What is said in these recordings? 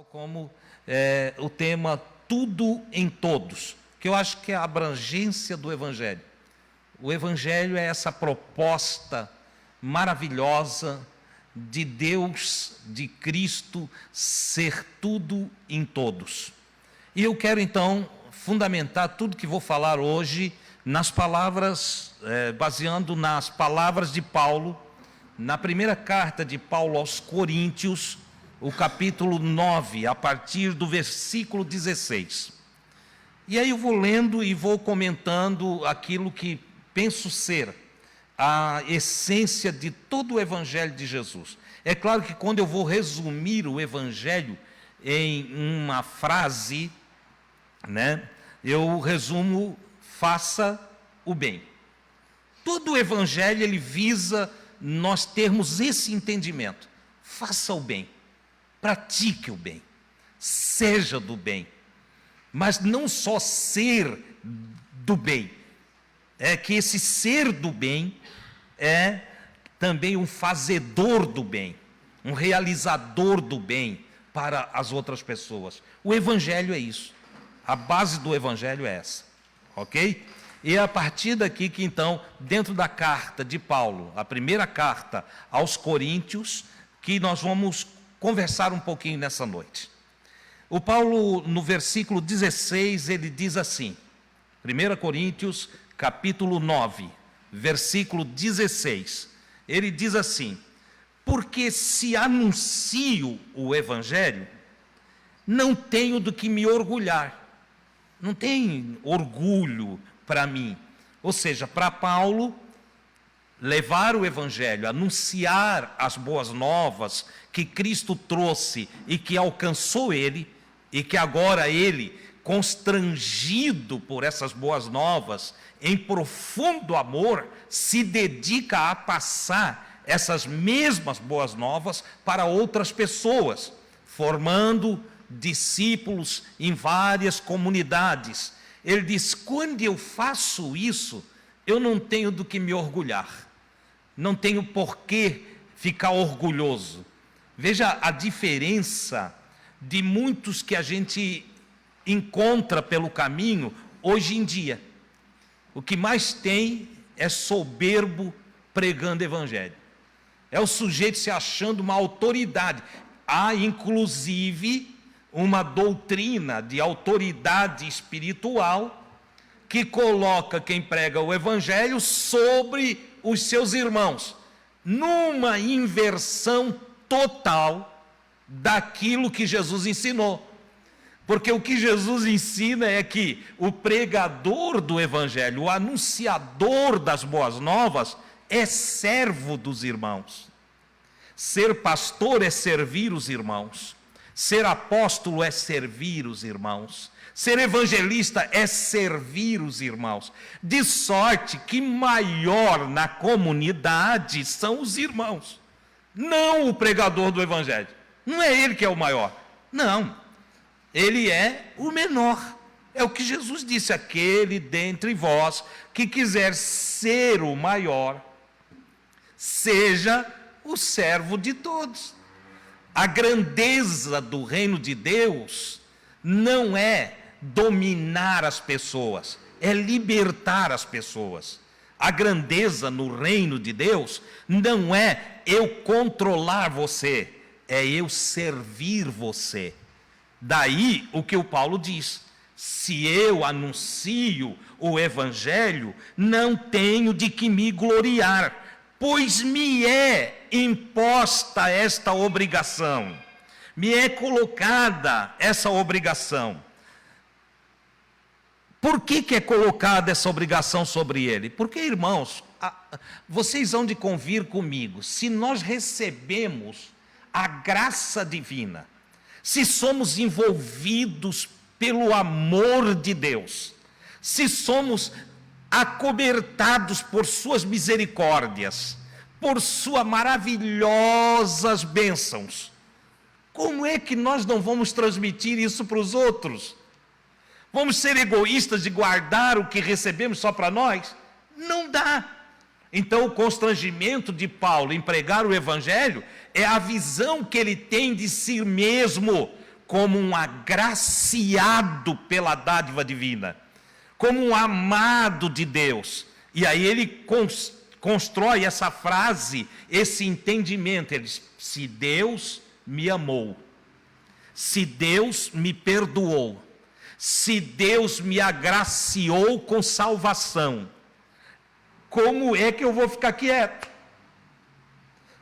Como o tema Tudo em Todos, que eu acho que é a abrangência do Evangelho. O Evangelho é essa proposta maravilhosa de Deus, de Cristo, ser tudo em todos. E eu quero então fundamentar tudo que vou falar hoje nas palavras, baseando nas palavras de Paulo, na primeira carta de Paulo aos Coríntios, o capítulo 9, a partir do versículo 16. E aí eu vou lendo e vou comentando aquilo que penso ser a essência de todo o Evangelho de Jesus. É claro que quando eu vou resumir o Evangelho em uma frase, eu resumo: faça o bem. Todo o Evangelho ele visa nós termos esse entendimento: faça o bem, pratique o bem, seja do bem. Mas não só ser do bem, é que esse ser do bem é também um fazedor do bem, um realizador do bem para as outras pessoas. O Evangelho é isso, a base do Evangelho é essa, ok? E é a partir daqui que então, dentro da carta de Paulo, a primeira carta aos Coríntios, que nós vamos conversar um pouquinho nessa noite. O Paulo, no versículo 16, ele diz assim, 1 Coríntios, capítulo 9, versículo 16, ele diz assim: porque se anuncio o Evangelho, não tenho do que me orgulhar, não tem orgulho para mim. Ou seja, para Paulo, levar o Evangelho, anunciar as boas novas que Cristo trouxe e que alcançou ele, e que agora ele, constrangido por essas boas novas, em profundo amor, se dedica a passar essas mesmas boas novas para outras pessoas, formando discípulos em várias comunidades. Ele diz: quando eu faço isso, eu não tenho do que me orgulhar, não tenho por que ficar orgulhoso. Veja a diferença de muitos que a gente encontra pelo caminho hoje em dia. O que mais tem é soberbo pregando evangelho. É o sujeito se achando uma autoridade. Há inclusive uma doutrina de autoridade espiritual que coloca quem prega o evangelho sobre os seus irmãos, numa inversão total daquilo que Jesus ensinou. Porque o que Jesus ensina é que o pregador do evangelho, o anunciador das boas novas, é servo dos irmãos. Ser pastor é servir os irmãos. Ser apóstolo é servir os irmãos. Ser evangelista é servir os irmãos. De sorte que maior na comunidade são os irmãos, não o pregador do evangelho. Não é ele que é o maior, não. Ele é o menor. É o que Jesus disse: aquele dentre vós que quiser ser o maior, seja o servo de todos. A grandeza do reino de Deus não é dominar as pessoas, é libertar as pessoas. A grandeza no reino de Deus não é eu controlar você, é eu servir você. Daí o que o Paulo diz: se eu anuncio o Evangelho, não tenho de que me gloriar, pois me é imposta esta obrigação, me é colocada essa obrigação. Por que é colocada essa obrigação sobre ele? Porque, irmãos, vocês hão de convir comigo, se nós recebemos a graça divina, se somos envolvidos pelo amor de Deus, se somos acobertados por suas misericórdias, por suas maravilhosas bênçãos, como é que nós não vamos transmitir isso para os outros? Vamos ser egoístas de guardar o que recebemos só para nós? Não dá. Então o constrangimento de Paulo em pregar o Evangelho é a visão que ele tem de si mesmo como um agraciado pela dádiva divina, como um amado de Deus. E aí ele constrói essa frase, esse entendimento. Ele diz: se Deus me amou, se Deus me perdoou, se Deus me agraciou com salvação, como é que eu vou ficar quieto?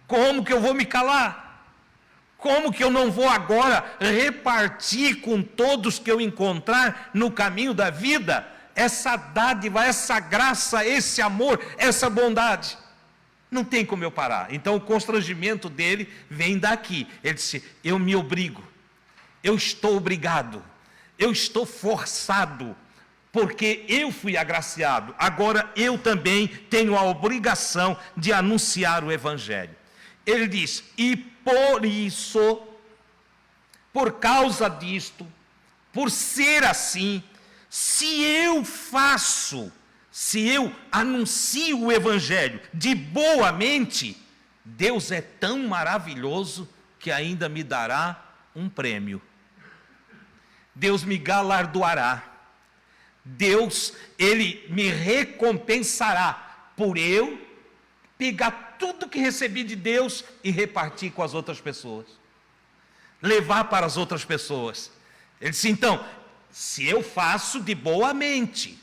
Como que eu vou me calar? Como que eu não vou agora repartir com todos que eu encontrar no caminho da vida essa dádiva, essa graça, esse amor, essa bondade? Não tem como eu parar. Então o constrangimento dele vem daqui. Ele disse: eu me obrigo, eu estou obrigado, eu estou forçado, porque eu fui agraciado. Agora eu também tenho a obrigação de anunciar o Evangelho. Ele diz: e por isso, por causa disto, por ser assim, se eu anuncio o Evangelho de boa mente, Deus é tão maravilhoso que ainda me dará um prêmio. Deus me galardoará. Deus, Ele me recompensará por eu pegar tudo que recebi de Deus e repartir com as outras pessoas. Levar para as outras pessoas. Ele disse: então, se eu faço de boa mente,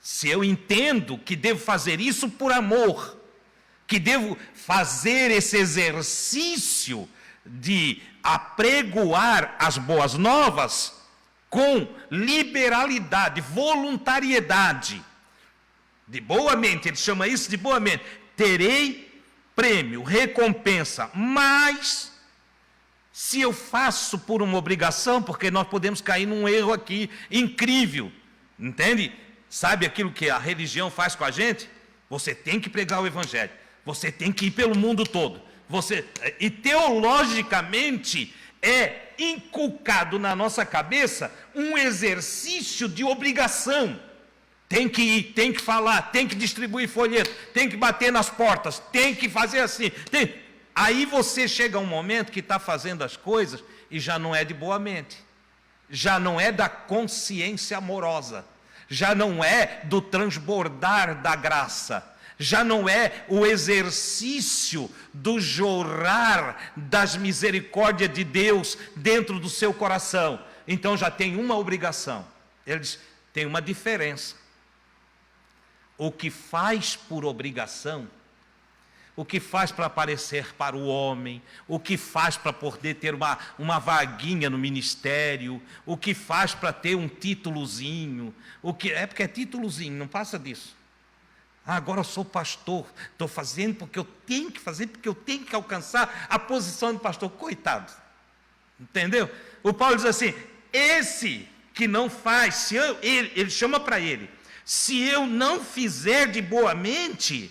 se eu entendo que devo fazer isso por amor, que devo fazer esse exercício de apregoar as boas novas com liberalidade, voluntariedade, de boa mente, ele chama isso de boa mente, terei prêmio, recompensa. Mas se eu faço por uma obrigação, porque nós podemos cair num erro aqui incrível, entende? Sabe aquilo que a religião faz com a gente? Você tem que pregar o Evangelho, você tem que ir pelo mundo todo, e teologicamente é inculcado na nossa cabeça um exercício de obrigação. Tem que ir, tem que falar, tem que distribuir folheto, tem que bater nas portas, tem que fazer assim. Aí você chega a um momento que está fazendo as coisas e já não é de boa mente, já não é da consciência amorosa, já não é do transbordar da graça, já não é o exercício do jorrar das misericórdias de Deus dentro do seu coração. Então já tem uma obrigação. Ele diz: tem uma diferença. O que faz por obrigação, o que faz para aparecer para o homem, o que faz para poder ter uma vaguinha no ministério, o que faz para ter um títulozinho, porque é títulozinho, não passa disso. Agora eu sou pastor, estou fazendo porque eu tenho que fazer, porque eu tenho que alcançar a posição de pastor. Coitado, entendeu? O Paulo diz assim: esse que não faz, ele chama para ele, se eu não fizer de boa mente,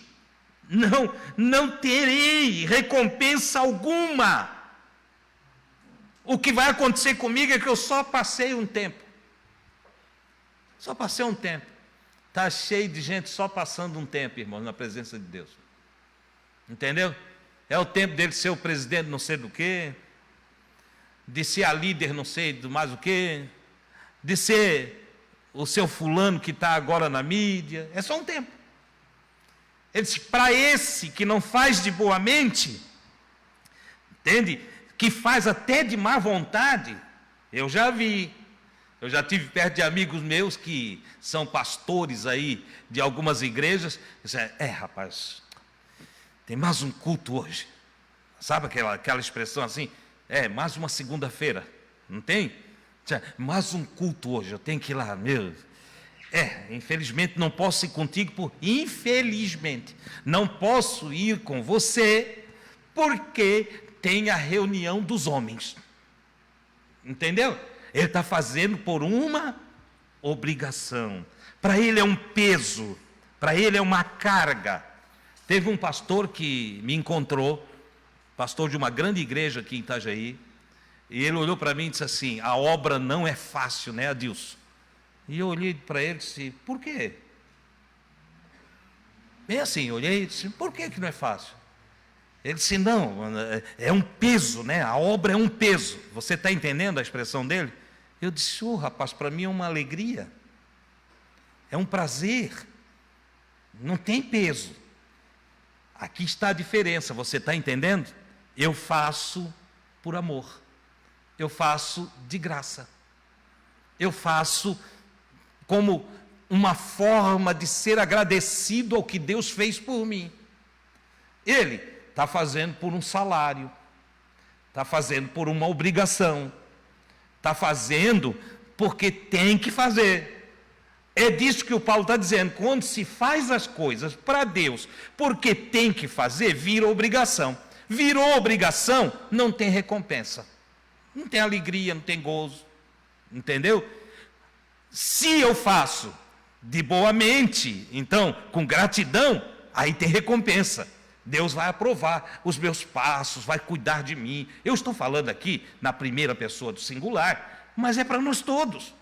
não terei recompensa alguma. O que vai acontecer comigo é que eu só passei um tempo. Só passei um tempo. Está cheio de gente só passando um tempo, irmão, na presença de Deus. Entendeu? É o tempo dele ser o presidente não sei do que, de ser a líder não sei do mais o que, de ser o seu fulano que está agora na mídia. É só um tempo. Ele disse: para esse que não faz de boa mente, entende? Que faz até de má vontade, eu já tive perto de amigos meus que são pastores aí de algumas igrejas. Disseram: rapaz, tem mais um culto hoje. Sabe aquela expressão assim? Mais uma segunda-feira, não tem? Mais um culto hoje, eu tenho que ir lá, meu. Infelizmente não posso ir contigo, infelizmente não posso ir com você, porque tem a reunião dos homens. Entendeu? Ele está fazendo por uma obrigação. Para ele é um peso, para ele é uma carga. Teve um pastor que me encontrou, pastor de uma grande igreja aqui em Itajaí, e ele olhou para mim e disse assim: a obra não é fácil, né, Adilson? E eu olhei para ele e disse: por quê? Bem assim, olhei e disse: por que não é fácil? Ele disse, não, é um peso, né? A obra é um peso. Você está entendendo a expressão dele? Eu disse, rapaz, para mim é uma alegria. É um prazer. Não tem peso. Aqui está a diferença, você está entendendo? Eu faço por amor. Eu faço de graça. Eu faço como uma forma de ser agradecido ao que Deus fez por mim. Ele está fazendo por um salário, está fazendo por uma obrigação, está fazendo porque tem que fazer. É disso que o Paulo está dizendo. Quando se faz as coisas para Deus porque tem que fazer, vira obrigação. Virou obrigação, não tem recompensa. Não tem alegria, não tem gozo. Entendeu? Se eu faço de boa mente, então, com gratidão, aí tem recompensa. Deus vai aprovar os meus passos, vai cuidar de mim. Eu estou falando aqui na primeira pessoa do singular, mas é para nós todos.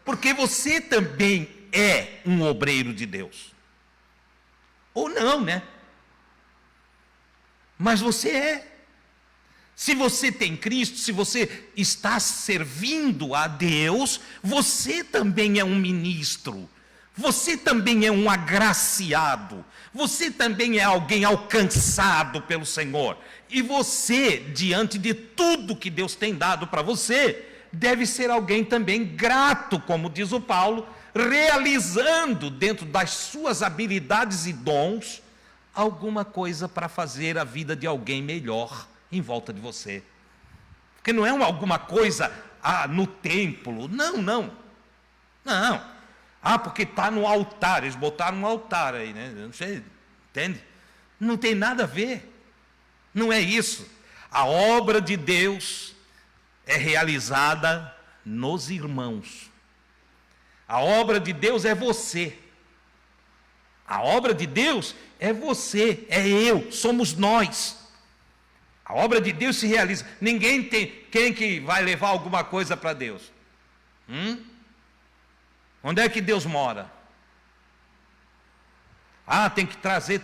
Porque você também é um obreiro de Deus. Ou não, né? Mas você é. Se você tem Cristo, se você está servindo a Deus, você também é um ministro. Você também é um agraciado. Você também é alguém alcançado pelo Senhor. E você, diante de tudo que Deus tem dado para você, deve ser alguém também grato, como diz o Paulo, realizando dentro das suas habilidades e dons alguma coisa para fazer a vida de alguém melhor em volta de você. Porque não é alguma coisa no templo, não. Porque está no altar, eles botaram um altar aí, né? Não sei, entende? Não tem nada a ver, não é isso. A obra de Deus é realizada nos irmãos. A obra de Deus é você. A obra de Deus é você, é eu, somos nós. A obra de Deus se realiza. Ninguém tem. Quem que vai levar alguma coisa para Deus? Onde é que Deus mora? Tem que trazer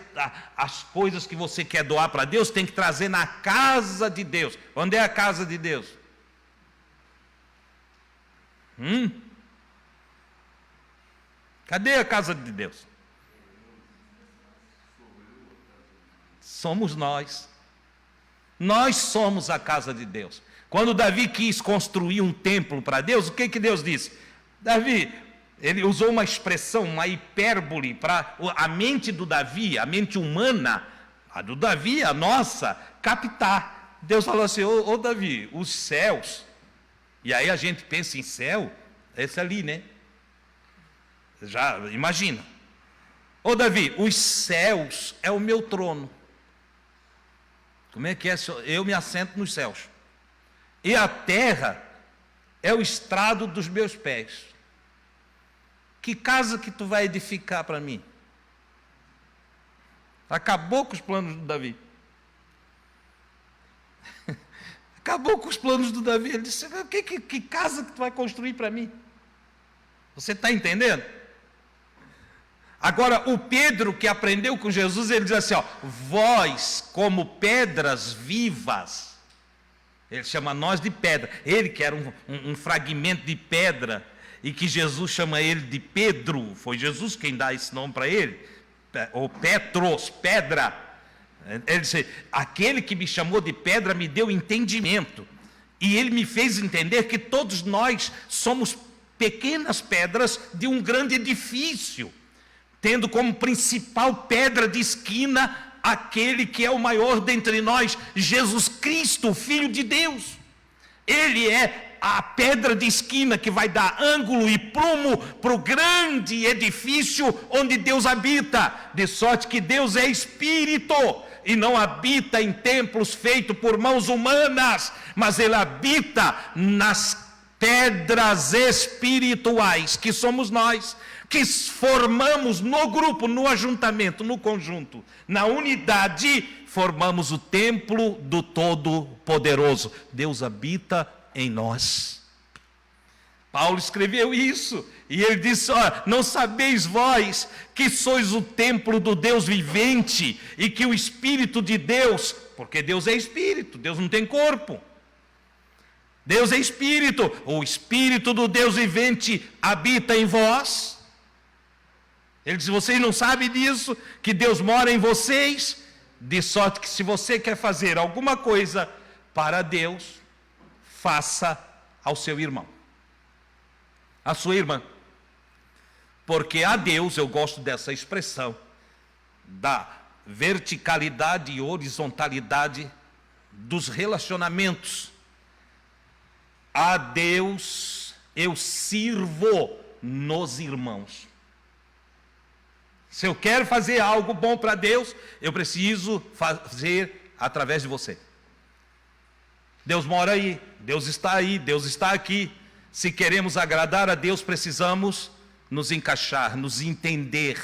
as coisas que você quer doar para Deus, tem que trazer na casa de Deus. Onde é a casa de Deus? Cadê a casa de Deus? Somos nós. Nós somos a casa de Deus. Quando Davi quis construir um templo para Deus, o que Deus disse? Davi, ele usou uma expressão, uma hipérbole para a mente do Davi, a mente humana, a do Davi, a nossa, captar. Deus falou assim, ô Davi, os céus, e aí a gente pensa em céu, esse ali, né? Já imagina. Ô Davi, os céus é o meu trono. Como é que é? Eu me assento nos céus. E a terra é o estrado dos meus pés. Que casa que tu vai edificar para mim? Acabou com os planos do Davi. Acabou com os planos do Davi. Ele disse, que casa que tu vai construir para mim? Você está entendendo? Agora, o Pedro que aprendeu com Jesus, ele diz assim, vós como pedras vivas. Ele chama nós de pedra. Ele que era um fragmento de pedra, e que Jesus chama ele de Pedro. Foi Jesus quem dá esse nome para ele. Ou Petros, pedra. Ele disse, aquele que me chamou de pedra me deu entendimento. E ele me fez entender que todos nós somos pequenas pedras de um grande edifício, tendo como principal pedra de esquina aquele que é o maior dentre nós, Jesus Cristo, o Filho de Deus. Ele é a pedra de esquina que vai dar ângulo e prumo para o grande edifício onde Deus habita, de sorte que Deus é Espírito e não habita em templos feitos por mãos humanas, mas Ele habita nas pedras espirituais, que somos nós, que formamos no grupo, no ajuntamento, no conjunto, na unidade, formamos o templo do Todo-Poderoso. Deus habita em nós. Paulo escreveu isso, e ele disse: ó, não sabeis vós que sois o templo do Deus vivente, e que o Espírito de Deus, porque Deus é Espírito, Deus não tem corpo, Deus é Espírito, o Espírito do Deus vivente habita em vós. Ele diz: vocês não sabem disso, que Deus mora em vocês? De sorte que se você quer fazer alguma coisa para Deus, faça ao seu irmão, a sua irmã. Porque a Deus, eu gosto dessa expressão, da verticalidade e horizontalidade dos relacionamentos. A Deus eu sirvo nos irmãos. Se eu quero fazer algo bom para Deus, eu preciso fazer através de você. Deus mora aí, Deus está aqui. Se queremos agradar a Deus, precisamos nos encaixar, nos entender,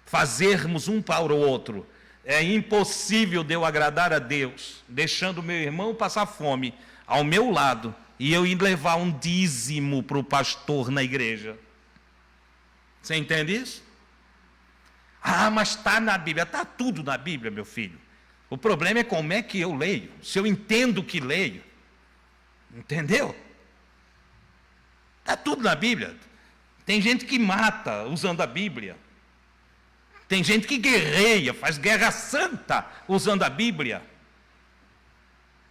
fazermos um para o outro. É impossível de eu agradar a Deus, deixando meu irmão passar fome ao meu lado, e eu ir levar um dízimo para o pastor na igreja. Você entende isso? Ah, mas está na Bíblia. Está tudo na Bíblia, meu filho. O problema é como é que eu leio, se eu entendo o que leio. Entendeu? Está tudo na Bíblia. Tem gente que mata usando a Bíblia. Tem gente que guerreia, faz guerra santa usando a Bíblia.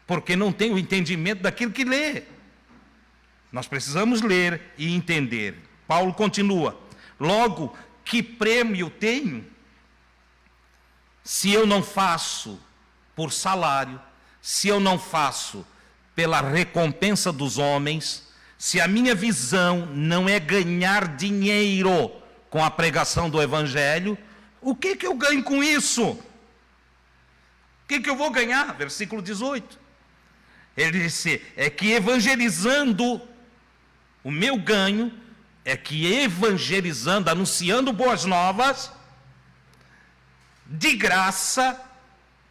Porque não tem o entendimento daquilo que lê. Nós precisamos ler e entender. Paulo continua: logo, que prêmio tenho se eu não faço por salário, se eu não faço pela recompensa dos homens, se a minha visão não é ganhar dinheiro com a pregação do Evangelho? O que eu ganho com isso? O que eu vou ganhar? Versículo 18. Ele disse: é que evangelizando, o meu ganho é que evangelizando, anunciando boas novas, de graça,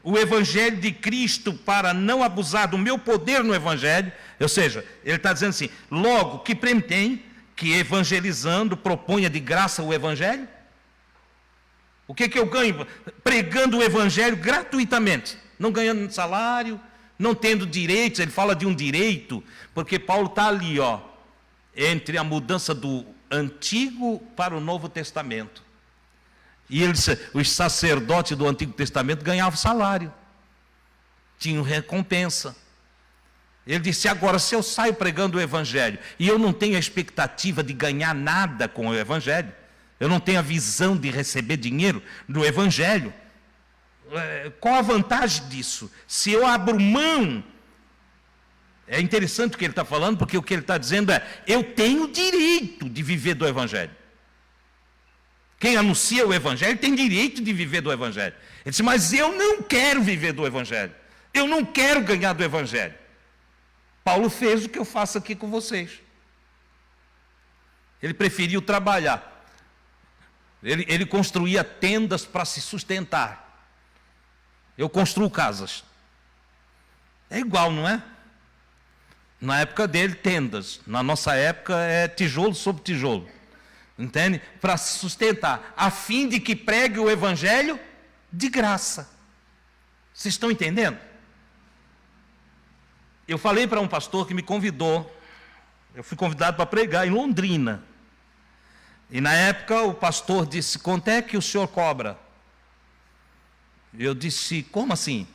o Evangelho de Cristo, para não abusar do meu poder no Evangelho. Ou seja, ele está dizendo assim: logo, que prêmio tem que evangelizando proponha de graça o Evangelho? O que eu ganho pregando o Evangelho gratuitamente, não ganhando salário, não tendo direitos? Ele fala de um direito, porque Paulo está ali, ó, entre a mudança do Antigo para o Novo Testamento. E ele disse: os sacerdotes do Antigo Testamento ganhavam salário, tinham recompensa. Ele disse: agora, se eu saio pregando o Evangelho e eu não tenho a expectativa de ganhar nada com o Evangelho, eu não tenho a visão de receber dinheiro do Evangelho, qual a vantagem disso? Se eu abro mão. É interessante o que ele está falando, porque o que ele está dizendo é: eu tenho direito de viver do Evangelho. Quem anuncia o Evangelho tem direito de viver do Evangelho. Ele disse: mas eu não quero viver do Evangelho, eu não quero ganhar do Evangelho. Paulo fez o que eu faço aqui com vocês. Ele preferiu trabalhar. Ele construía tendas para se sustentar. Eu construo casas. É igual, não é? Na época dele, tendas. Na nossa época, é tijolo sobre tijolo. Entende? Para se sustentar, a fim de que pregue o Evangelho de graça. Vocês estão entendendo? Eu falei para um pastor que me convidou. Eu fui convidado para pregar em Londrina. E na época o pastor disse: quanto é que o senhor cobra? Eu disse: como assim?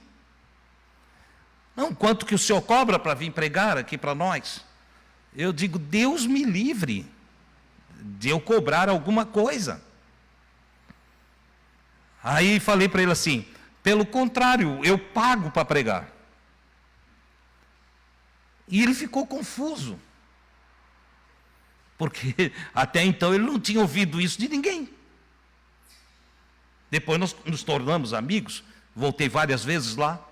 Não, quanto que o senhor cobra para vir pregar aqui para nós? Eu digo: Deus me livre de eu cobrar alguma coisa. Aí falei para ele assim: pelo contrário, eu pago para pregar. E ele ficou confuso, porque até então ele não tinha ouvido isso de ninguém. Depois nós nos tornamos amigos, voltei várias vezes lá,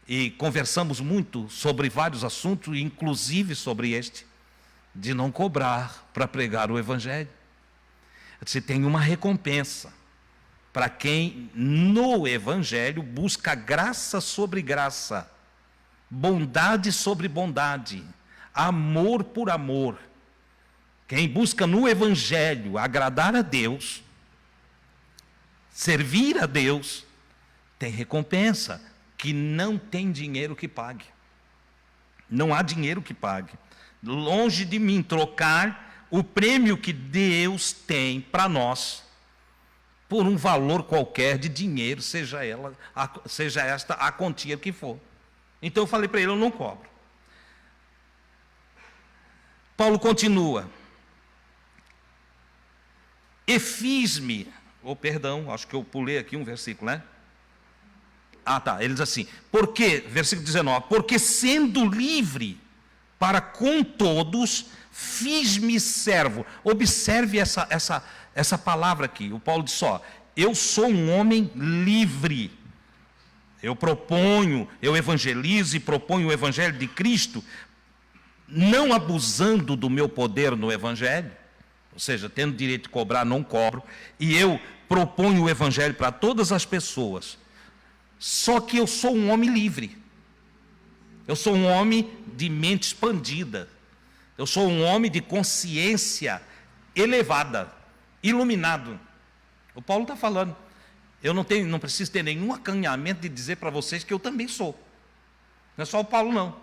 e conversamos muito sobre vários assuntos, inclusive sobre este, de não cobrar para pregar o Evangelho. Você tem uma recompensa para quem no Evangelho busca graça sobre graça, bondade sobre bondade, amor por amor. Quem busca no Evangelho agradar a Deus, servir a Deus, tem recompensa, que não tem dinheiro que pague. Não há dinheiro que pague. Longe de mim trocar o prêmio que Deus tem para nós por um valor qualquer de dinheiro, seja esta a quantia que for. Então eu falei para ele, eu não cobro. Paulo continua. E fiz-me, perdão, acho que eu pulei aqui um versículo, né? Ele diz assim, porque, versículo 19, porque sendo livre para com todos, fiz-me servo. Observe essa palavra aqui. O Paulo diz só, eu sou um homem livre. Eu evangelizo e proponho o evangelho de Cristo, não abusando do meu poder no evangelho, ou seja, tendo direito de cobrar, não cobro, e eu proponho o evangelho para todas as pessoas. Só que eu sou um homem livre. Eu sou um homem de mente expandida. Eu sou um homem de consciência elevada, iluminado. O Paulo está falando. Eu não preciso ter nenhum acanhamento de dizer para vocês que eu também sou. Não é só o Paulo, não.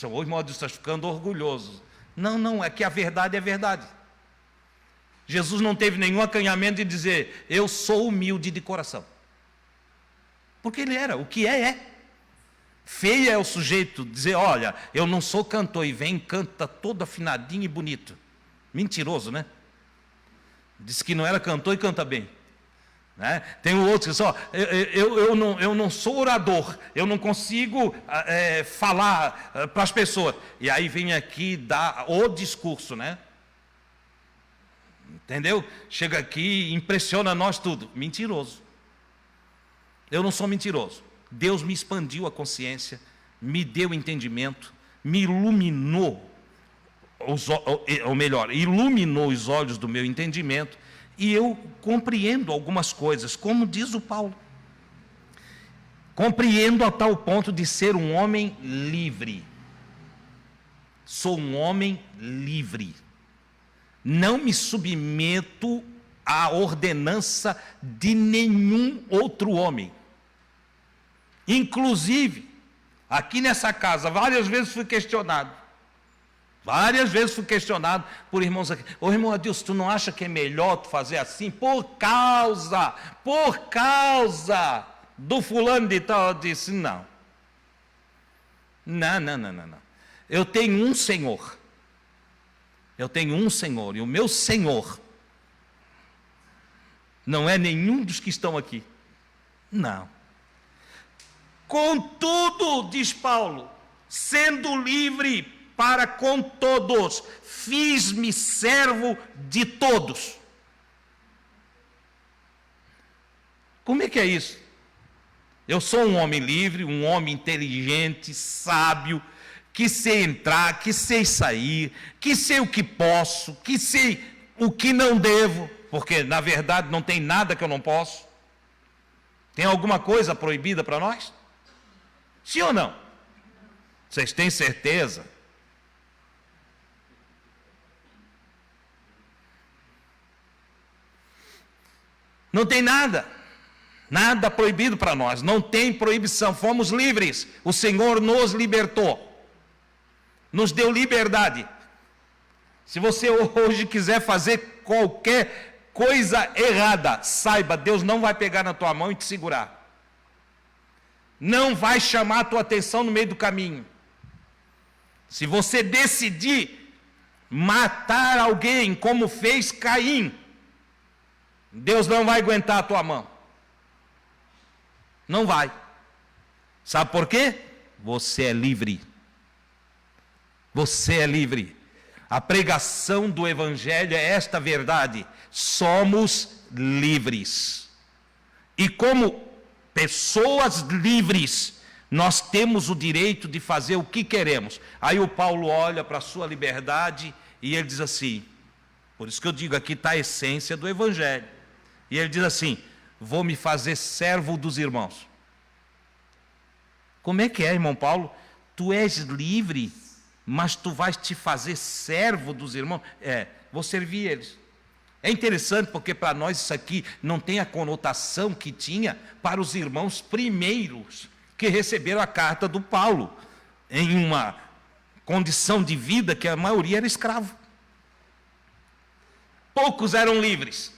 O irmão está ficando orgulhoso. Não, é que a verdade é verdade. Jesus não teve nenhum acanhamento de dizer, eu sou humilde de coração. Porque ele era, o que é. Feia é o sujeito dizer, olha, eu não sou cantor, e vem e canta todo afinadinho e bonito. Mentiroso, né? Disse que não era cantor e canta bem. Né? Tem o outro que diz, eu não sou orador, eu não consigo falar para as pessoas. E aí vem aqui dar o discurso, né? Entendeu? Chega aqui, impressiona nós tudo. Mentiroso. Eu não sou mentiroso. Deus me expandiu a consciência, me deu entendimento, me iluminou, iluminou os olhos do meu entendimento, e eu compreendo algumas coisas, como diz o Paulo. Compreendo a tal ponto de ser um homem livre. Sou um homem livre. Não me submeto à ordenança de nenhum outro homem. Inclusive, aqui nessa casa, várias vezes fui questionado. Várias vezes fui questionado por irmãos aqui. Ô irmão Adilson, tu não acha que é melhor tu fazer assim? Por causa do fulano de tal. Eu disse, não. Não. Eu tenho um Senhor. E o meu Senhor não é nenhum dos que estão aqui. Não. Contudo, diz Paulo, sendo livre para com todos, fiz-me servo de todos. Como é que é isso? Eu sou um homem livre, um homem inteligente, sábio, que sei entrar, que sei sair, que sei o que posso, que sei o que não devo, porque na verdade não tem nada que eu não posso. Tem alguma coisa proibida para nós? Sim ou não? Vocês têm certeza? Não tem nada proibido para nós, não tem proibição, fomos livres, o Senhor nos libertou, nos deu liberdade. Se você hoje quiser fazer qualquer coisa errada, saiba, Deus não vai pegar na tua mão e te segurar. Não vai chamar a tua atenção no meio do caminho. Se você decidir matar alguém como fez Caim, Deus não vai aguentar a tua mão. Não vai. Sabe por quê? Você é livre. Você é livre. A pregação do Evangelho é esta verdade. Somos livres. E como pessoas livres, nós temos o direito de fazer o que queremos. Aí o Paulo olha para a sua liberdade e ele diz assim, por isso que eu digo, aqui está a essência do Evangelho. E ele diz assim, vou me fazer servo dos irmãos. Como é que é, irmão Paulo? Tu és livre mas tu vais te fazer servo dos irmãos. Vou servir eles. É interessante porque para nós isso aqui não tem a conotação que tinha para os irmãos primeiros que receberam a carta do Paulo, em uma condição de vida que a maioria era escravo. Poucos eram livres.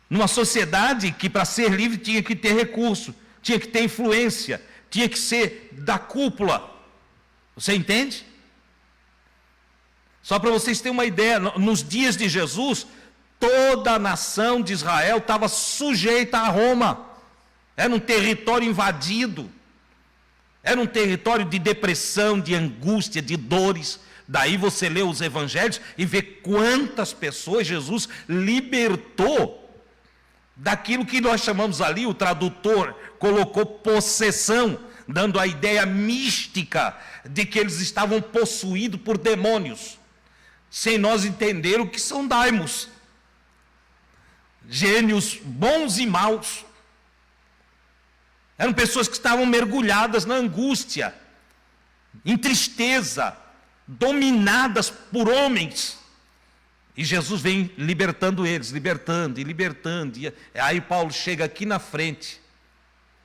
Numa sociedade que para ser livre tinha que ter recurso, tinha que ter influência, tinha que ser da cúpula. Você entende? Só para vocês terem uma ideia, nos dias de Jesus, toda a nação de Israel estava sujeita a Roma. Era um território invadido. Era um território de depressão, de angústia, de dores. Daí você lê os evangelhos e vê quantas pessoas Jesus libertou daquilo que nós chamamos ali, o tradutor colocou possessão, dando a ideia mística de que eles estavam possuídos por demônios, sem nós entender o que são daimos, gênios bons e maus. Eram pessoas que estavam mergulhadas na angústia, em tristeza, dominadas por homens. E Jesus vem libertando eles, libertando e libertando. E aí Paulo chega aqui na frente.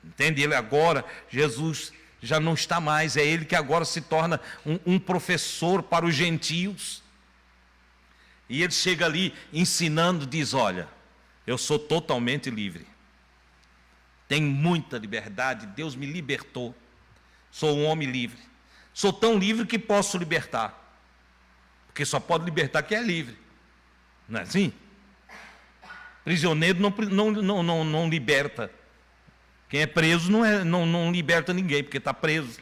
Entende? Ele agora, Jesus já não está mais. É ele que agora se torna um professor para os gentios. E ele chega ali ensinando, diz, olha, eu sou totalmente livre. Tenho muita liberdade, Deus me libertou. Sou um homem livre. Sou tão livre que posso libertar. Porque só pode libertar quem é livre. Não é assim? Prisioneiro não liberta. Quem é preso não liberta ninguém, porque está preso.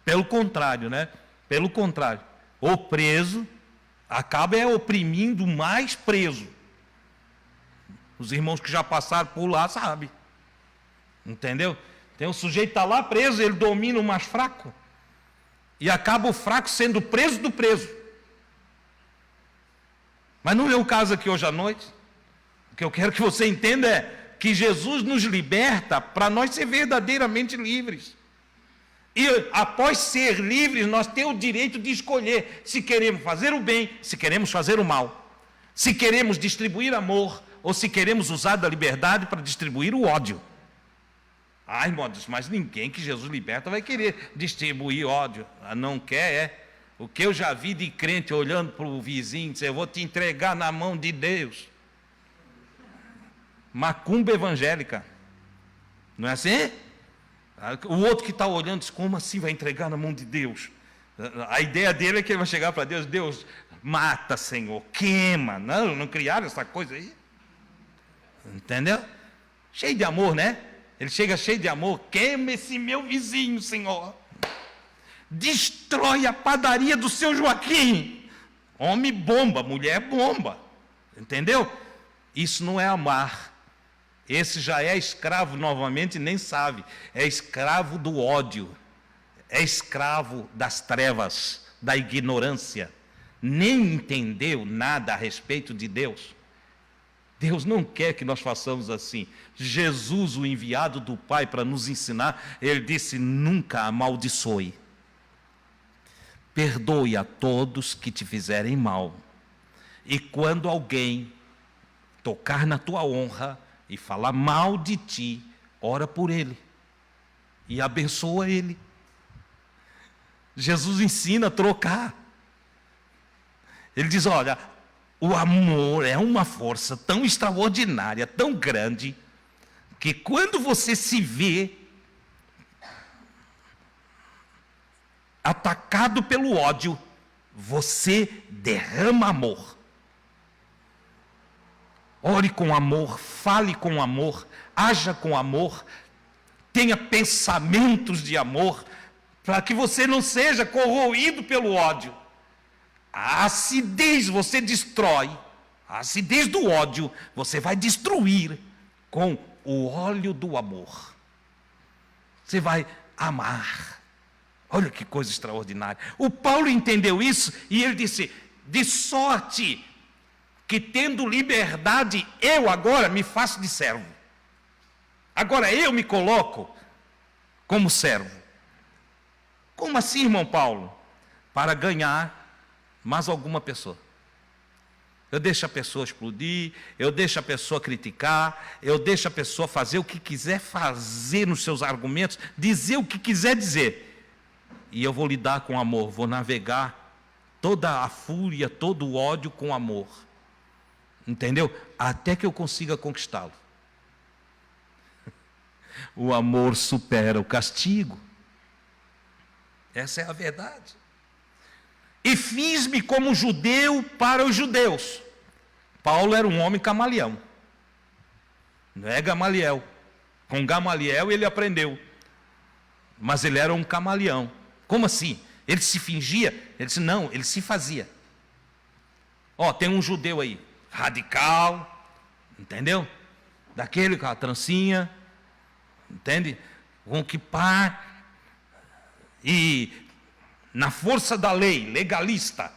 Pelo contrário, né? Pelo contrário. O preso acaba oprimindo mais preso. Os irmãos que já passaram por lá sabem. Entendeu? Tem um sujeito que está lá preso, ele domina o mais fraco. E acaba o fraco sendo preso do preso. Mas não é o caso aqui hoje à noite. O que eu quero que você entenda é que Jesus nos liberta para nós ser verdadeiramente livres. E após ser livres, nós temos o direito de escolher se queremos fazer o bem, se queremos fazer o mal. Se queremos distribuir amor, ou se queremos usar da liberdade para distribuir o ódio. Ai, irmãos, mas ninguém que Jesus liberta vai querer distribuir ódio. Não quer, O que eu já vi de crente olhando para o vizinho, dizer, eu vou te entregar na mão de Deus. Macumba evangélica. Não é assim? O outro que está olhando diz, como assim vai entregar na mão de Deus? A ideia dele é que ele vai chegar para Deus, Deus, mata, Senhor, queima. Não criaram essa coisa aí. Entendeu? Cheio de amor, né? Ele chega cheio de amor, queima esse meu vizinho, Senhor. Destrói a padaria do seu Joaquim. Homem bomba, mulher bomba. Entendeu? Isso não é amar. Esse já é escravo novamente, nem sabe. É escravo do ódio. É escravo das trevas, da ignorância. Nem entendeu nada a respeito de Deus. Deus não quer que nós façamos assim. Jesus, o enviado do Pai para nos ensinar, ele disse, nunca amaldiçoe. Perdoe a todos que te fizerem mal. E quando alguém tocar na tua honra e falar mal de ti, ora por ele e abençoa ele. Jesus ensina a trocar. Ele diz, olha, o amor é uma força tão extraordinária, tão grande, que quando você se vê atacado pelo ódio, você derrama amor. Ore com amor, fale com amor, haja com amor, tenha pensamentos de amor, para que você não seja corroído pelo ódio. A acidez você destrói, a acidez do ódio você vai destruir com o óleo do amor. Você vai amar. Olha que coisa extraordinária. O Paulo entendeu isso e ele disse, de sorte que tendo liberdade, eu agora me faço de servo. Agora eu me coloco como servo. Como assim, irmão Paulo? Para ganhar mais alguma pessoa. Eu deixo a pessoa explodir, eu deixo a pessoa criticar, eu deixo a pessoa fazer o que quiser fazer nos seus argumentos, dizer o que quiser dizer. E eu vou lidar com amor, vou navegar toda a fúria, todo o ódio com amor. Entendeu? Até que eu consiga conquistá-lo. O amor supera o castigo. Essa é a verdade. E fiz-me como judeu para os judeus. Paulo era um homem camaleão. Não é Gamaliel. Com Gamaliel ele aprendeu. Mas ele era um camaleão. Como assim? Ele se fingia? Ele disse, não, ele se fazia. Ó, tem um judeu aí, radical, entendeu? Daquele com a trancinha, entende? Com kippah, e na força da lei, legalista.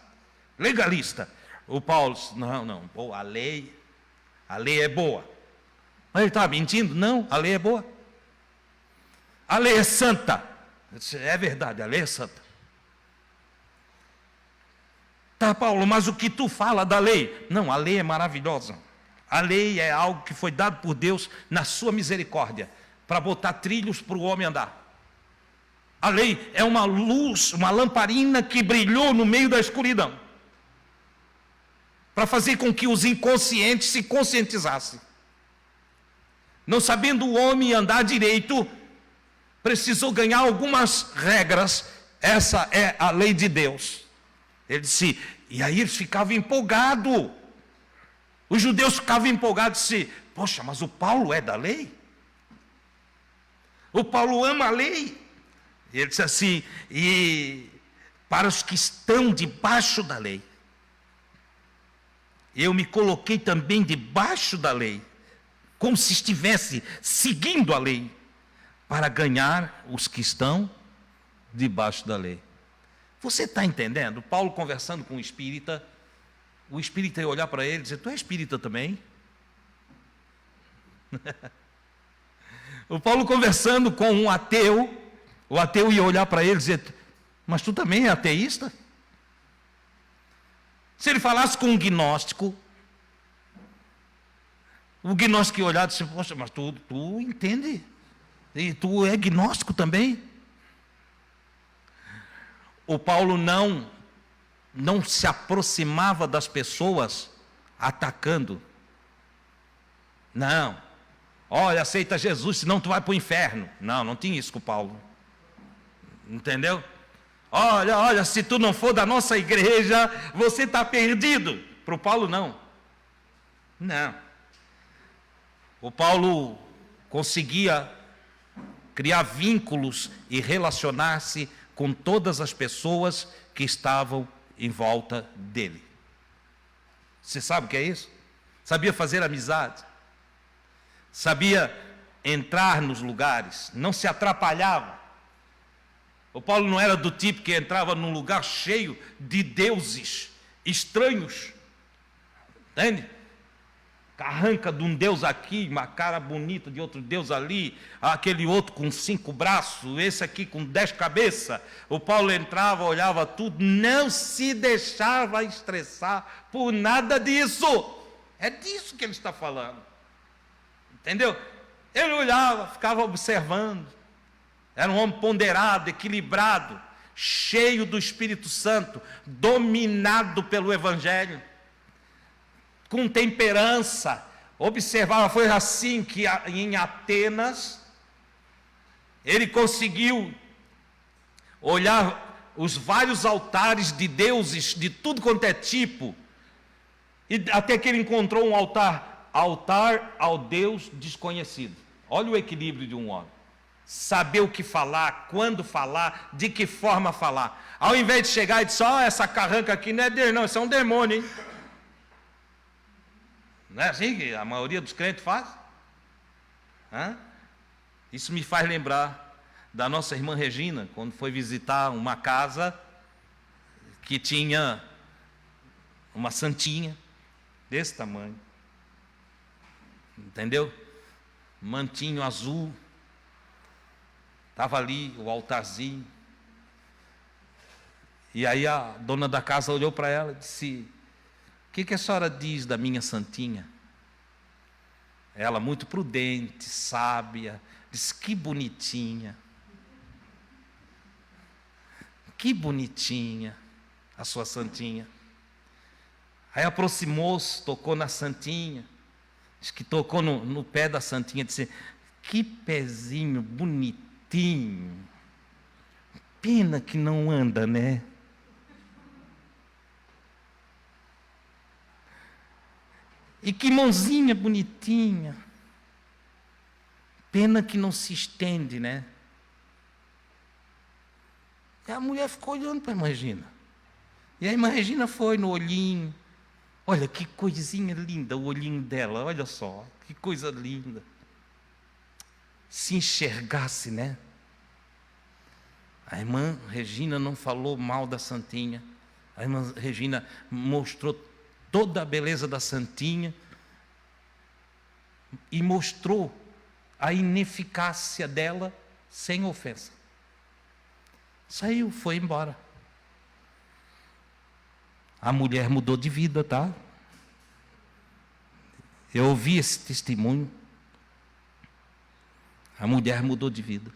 O Paulo disse, não, a lei é boa. Mas ele estava mentindo? Não, a lei é boa. A lei é santa. Eu disse, é verdade, a lei é santa. Tá, Paulo, mas o que tu fala da lei? Não, a lei é maravilhosa. A lei é algo que foi dado por Deus na sua misericórdia, para botar trilhos para o homem andar. A lei é uma luz, uma lamparina que brilhou no meio da escuridão, para fazer com que os inconscientes se conscientizassem. Não sabendo o homem andar direito, precisou ganhar algumas regras. Essa é a lei de Deus. Ele disse, e aí eles ficavam empolgados. Os judeus ficavam empolgados e disse, poxa, mas o Paulo é da lei? O Paulo ama a lei? E ele disse assim, e para os que estão debaixo da lei, eu me coloquei também debaixo da lei, como se estivesse seguindo a lei, para ganhar os que estão debaixo da lei. Você está entendendo? Paulo conversando com o espírita ia olhar para ele e dizer, tu é espírita também? O Paulo conversando com um ateu, o ateu ia olhar para ele e dizer, mas tu também é ateísta? Se ele falasse com um gnóstico, o gnóstico ia olhar e dizer, poxa, mas tu entende? E tu é gnóstico também? O Paulo não se aproximava das pessoas atacando. Não. Olha, aceita Jesus, senão tu vai para o inferno. Não tinha isso com o Paulo. Entendeu? Olha, se tu não for da nossa igreja, você está perdido. Para o Paulo, não. Não. O Paulo conseguia criar vínculos e relacionar-se com todas as pessoas que estavam em volta dele. Você sabe o que é isso? Sabia fazer amizade. Sabia entrar nos lugares. Não se atrapalhava. O Paulo não era do tipo que entrava num lugar cheio de deuses estranhos. Entende? Arranca de um deus aqui, uma cara bonita de outro deus ali, aquele outro com 5 braços, esse aqui com 10 cabeças. O Paulo entrava, olhava tudo, não se deixava estressar por nada disso. É disso que ele está falando. Entendeu? Ele olhava, ficava observando. Era um homem ponderado, equilibrado, cheio do Espírito Santo, dominado pelo Evangelho, com temperança. Observava, foi assim que em Atenas ele conseguiu olhar os vários altares de deuses de tudo quanto é tipo, e até que ele encontrou um altar ao Deus desconhecido. Olha o equilíbrio de um homem. Saber o que falar, quando falar, de que forma falar. Ao invés de chegar e dizer, essa carranca aqui não é Deus não, isso é um demônio, hein? Não é assim que a maioria dos crentes faz? Isso me faz lembrar da nossa irmã Regina, quando foi visitar uma casa que tinha uma santinha desse tamanho. Entendeu? Mantinho azul. Estava ali o altarzinho. E aí a dona da casa olhou para ela e disse: o que a senhora diz da minha santinha? Ela, muito prudente, sábia, disse: que bonitinha. Que bonitinha a sua santinha. Aí aproximou-se, tocou na santinha, diz que tocou no pé da santinha, disse: que pezinho bonitinho. Pena que não anda, né? E que mãozinha bonitinha. Pena que não se estende, né? E a mulher ficou olhando para a irmã Regina. E a irmã Regina foi no olhinho. Olha que coisinha linda o olhinho dela, olha só, que coisa linda. Se enxergasse, né? A irmã Regina não falou mal da santinha. A irmã Regina mostrou toda a beleza da santinha e mostrou a ineficácia dela sem ofensa. Saiu, foi embora. A mulher mudou de vida, tá? Eu ouvi esse testemunho. A mulher mudou de vida.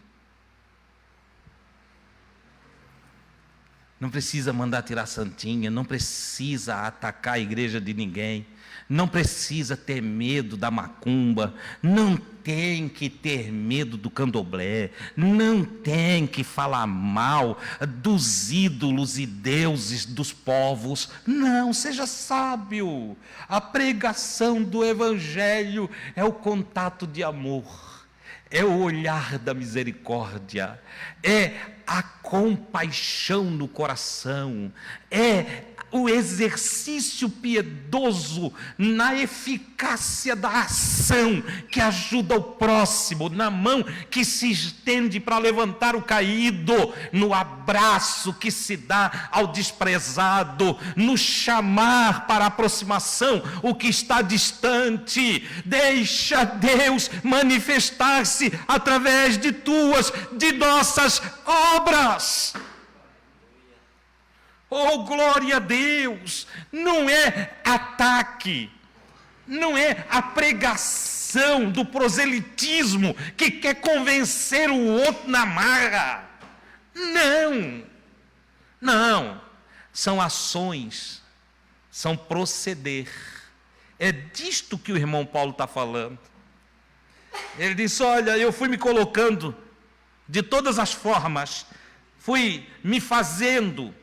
Não precisa mandar tirar santinha, não precisa atacar a igreja de ninguém, não precisa ter medo da macumba, não tem que ter medo do candomblé, não tem que falar mal dos ídolos e deuses dos povos. Não, seja sábio. A pregação do evangelho é o contato de amor, é o olhar da misericórdia, é a compaixão no coração, é o exercício piedoso na eficácia da ação que ajuda o próximo, na mão que se estende para levantar o caído, no abraço que se dá ao desprezado, no chamar para a aproximação o que está distante. Deixa Deus manifestar-se através de nossas obras. Oh, glória a Deus! Não é ataque, não é a pregação do proselitismo que quer convencer o outro na marra. Não. São ações, são proceder. É disto que o irmão Paulo está falando. Ele disse: olha, eu fui me colocando de todas as formas, fui me fazendo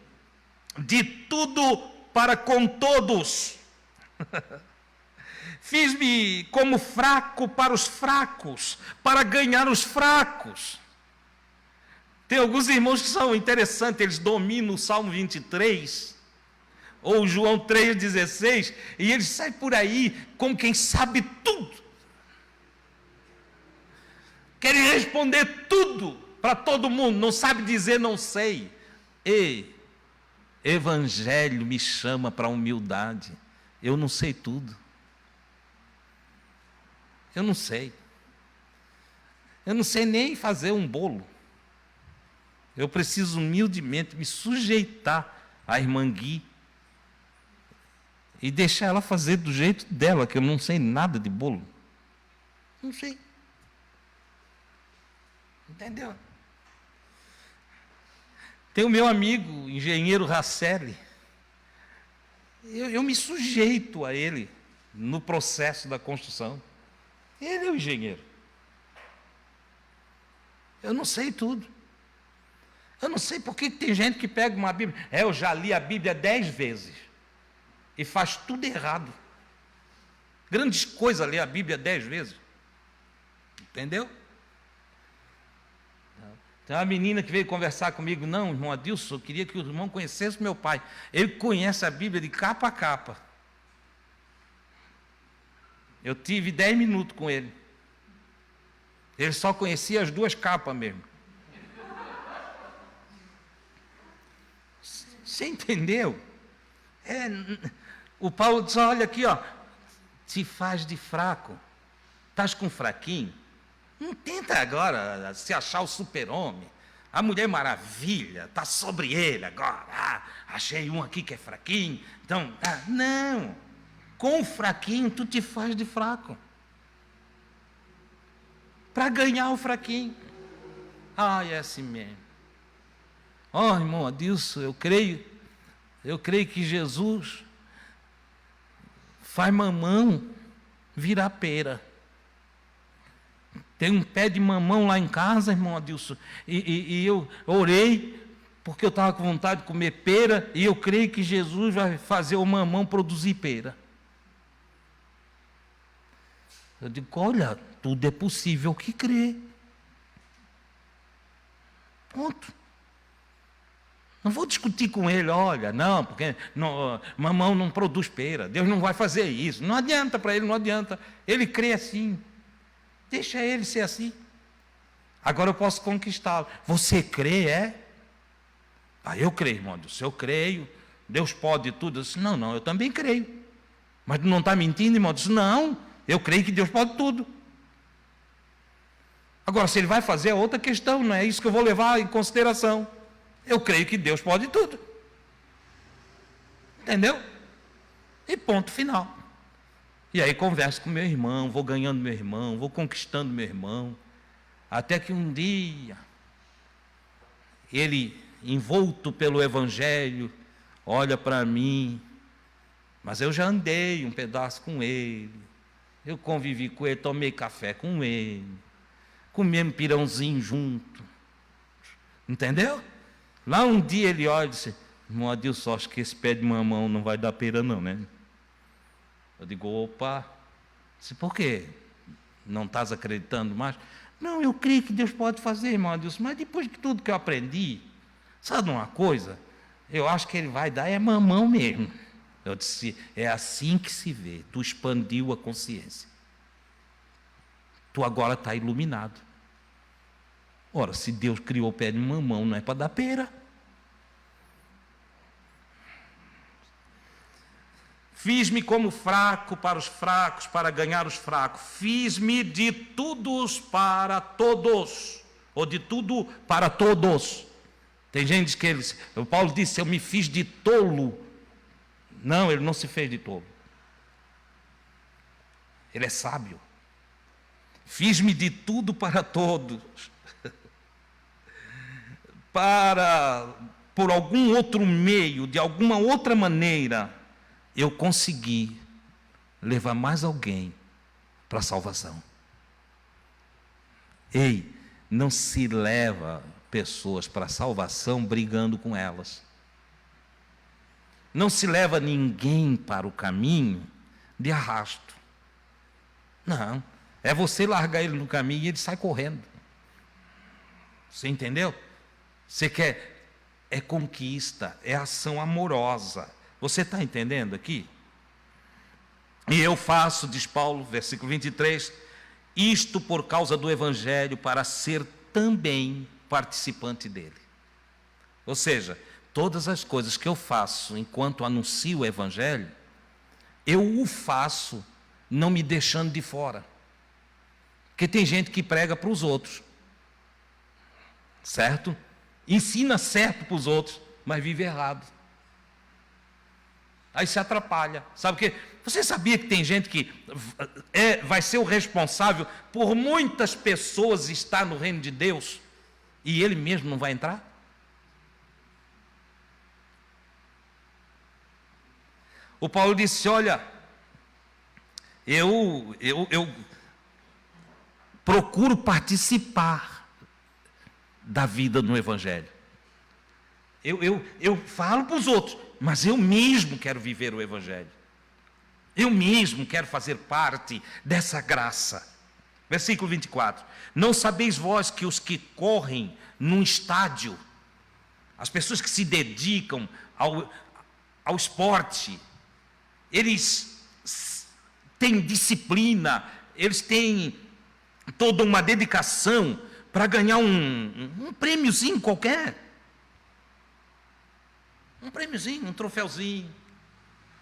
de tudo para com todos. Fiz-me como fraco para os fracos, para ganhar os fracos. Tem alguns irmãos que são interessantes, eles dominam o Salmo 23, ou João 3,16, e eles saem por aí como quem sabe tudo. Querem responder tudo para todo mundo, não sabe dizer não sei. Evangelho me chama para a humildade. Eu não sei tudo. Eu não sei nem fazer um bolo. Eu preciso humildemente me sujeitar à irmã Gui e deixar ela fazer do jeito dela, que eu não sei nada de bolo. Não sei. Entendeu? Tem o meu amigo, engenheiro Racelli. Eu me sujeito a ele no processo da construção. Ele é o engenheiro. Eu não sei tudo. Eu não sei por que tem gente que pega uma Bíblia. Eu já li a Bíblia 10 vezes e faz tudo errado. Grandes coisas ler a Bíblia 10 vezes. Entendeu? Tem uma menina que veio conversar comigo: não, irmão Adilson, eu queria que o irmão conhecesse meu pai. Ele conhece a Bíblia de capa a capa. Eu tive 10 minutos com ele. Ele só conhecia as 2 capas mesmo. Você entendeu? O Paulo diz: olha aqui, ó, te faz de fraco. Estás com fraquinho? Não tenta agora se achar o super-homem. A Mulher Maravilha está sobre ele agora. Achei um aqui que é fraquinho. Então, não. Com o fraquinho, tu te faz de fraco. Para ganhar o fraquinho. É assim mesmo. Irmão Adilson, eu creio que Jesus faz mamão virar pera. Tem um pé de mamão lá em casa, irmão Adilson, e eu orei, porque eu estava com vontade de comer pera, e eu creio que Jesus vai fazer o mamão produzir pera. Eu digo, olha, tudo é possível que crê. Ponto. Não vou discutir com ele, olha, não, porque mamão não produz pera, Deus não vai fazer isso. Não adianta para ele, não adianta. Ele crê assim. Deixa ele ser assim. Agora eu posso conquistá-lo. Você crê, eu creio, irmão Deus, eu creio. Deus pode tudo. Eu disse, não, eu também creio. Mas não está mentindo, irmão Deus? Não, eu creio que Deus pode tudo. Agora, se ele vai fazer é outra questão, não é isso que eu vou levar em consideração. Eu creio que Deus pode tudo. Entendeu? E ponto final. E aí converso com meu irmão, vou ganhando meu irmão, vou conquistando meu irmão, até que um dia, ele, envolto pelo Evangelho, olha para mim, mas eu já andei um pedaço com ele, eu convivi com ele, tomei café com ele, comemos pirãozinho junto, entendeu? Lá um dia ele olha e disse, irmão Adilson, acho que esse pé de mamão não vai dar pera não, né? Eu digo, opa, disse, por quê? Não estás acreditando mais? Não, eu creio que Deus pode fazer, irmão Adilson, mas depois de tudo que eu aprendi, sabe uma coisa? Eu acho que ele vai dar mamão mesmo. Eu disse, é assim que se vê, tu expandiu a consciência. Tu agora está iluminado. Ora, se Deus criou o pé de mamão, não é para dar pera. Fiz-me como fraco para os fracos, para ganhar os fracos. Fiz-me de todos para todos. Ou de tudo para todos. Tem gente que o Paulo disse, eu me fiz de tolo. Não, ele não se fez de tolo. Ele é sábio. Fiz-me de tudo para todos. Por algum outro meio, de alguma outra maneira, eu consegui levar mais alguém para a salvação. Ei, não se leva pessoas para a salvação brigando com elas. Não se leva ninguém para o caminho de arrasto. Não, é você largar ele no caminho e ele sai correndo. Você entendeu? Você quer, é conquista, é ação amorosa. Você está entendendo aqui? E eu faço, diz Paulo, versículo 23, isto por causa do Evangelho, para ser também participante dele. Ou seja, todas as coisas que eu faço enquanto anuncio o Evangelho, eu o faço não me deixando de fora. Porque tem gente que prega para os outros, certo? Ensina certo para os outros, mas vive errado. Aí se atrapalha. Sabe o quê? Você sabia que tem gente que vai ser o responsável por muitas pessoas estar no reino de Deus e ele mesmo não vai entrar? O Paulo disse, olha, eu procuro participar da vida no Evangelho. Eu falo para os outros, mas eu mesmo quero viver o Evangelho. Eu mesmo quero fazer parte dessa graça. Versículo 24. Não sabeis vós que os que correm num estádio, as pessoas que se dedicam ao esporte, eles têm disciplina, eles têm toda uma dedicação para ganhar um prêmiozinho qualquer. Um prêmiozinho, um troféuzinho.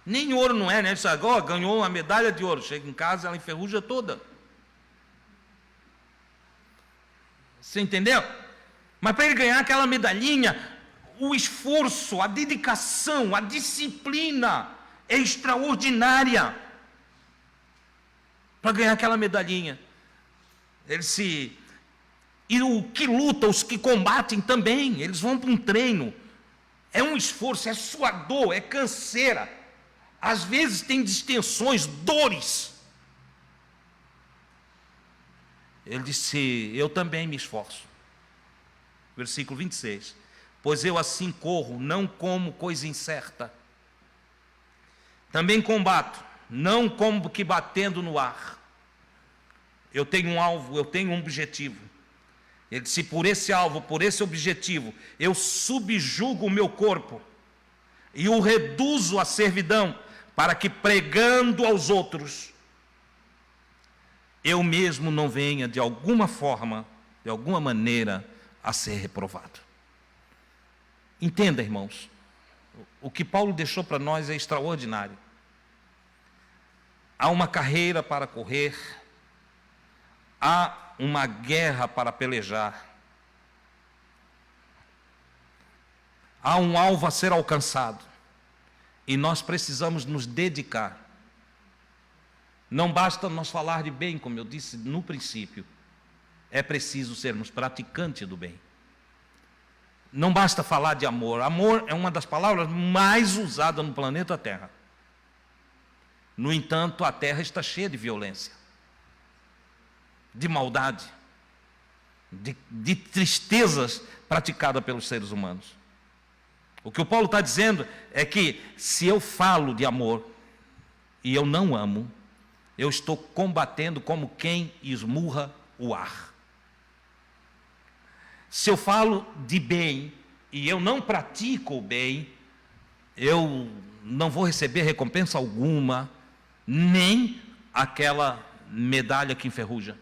Nem ouro não é, né? Ele sabe, ganhou uma medalha de ouro. Chega em casa, ela enferruja toda. Você entendeu? Mas para ele ganhar aquela medalhinha, o esforço, a dedicação, a disciplina é extraordinária para ganhar aquela medalhinha. E o que luta, os que combatem também, eles vão para um treino. É um esforço, é suador, é canseira. Às vezes tem distensões, dores. Ele disse: eu também me esforço. Versículo 26. Pois eu assim corro, não como coisa incerta. Também combato, não como que batendo no ar. Eu tenho um alvo, eu tenho um objetivo. Ele disse: por esse alvo, por esse objetivo, eu subjugo o meu corpo e o reduzo à servidão, para que pregando aos outros, eu mesmo não venha de alguma forma, de alguma maneira, a ser reprovado. Entenda, irmãos, o que Paulo deixou para nós é extraordinário. Há uma carreira para correr, há uma guerra para pelejar, há um alvo a ser alcançado, e nós precisamos nos dedicar. Não basta nós falar de bem, como eu disse no princípio, é preciso sermos praticantes do bem. Não basta falar de amor. Amor é uma das palavras mais usadas no planeta Terra. No entanto, a Terra está cheia de violência, de maldade, de tristezas praticadas pelos seres humanos. O que o Paulo está dizendo é que se eu falo de amor e eu não amo, eu estou combatendo como quem esmurra o ar. Se eu falo de bem e eu não pratico o bem, eu não vou receber recompensa alguma, nem aquela medalha que enferruja.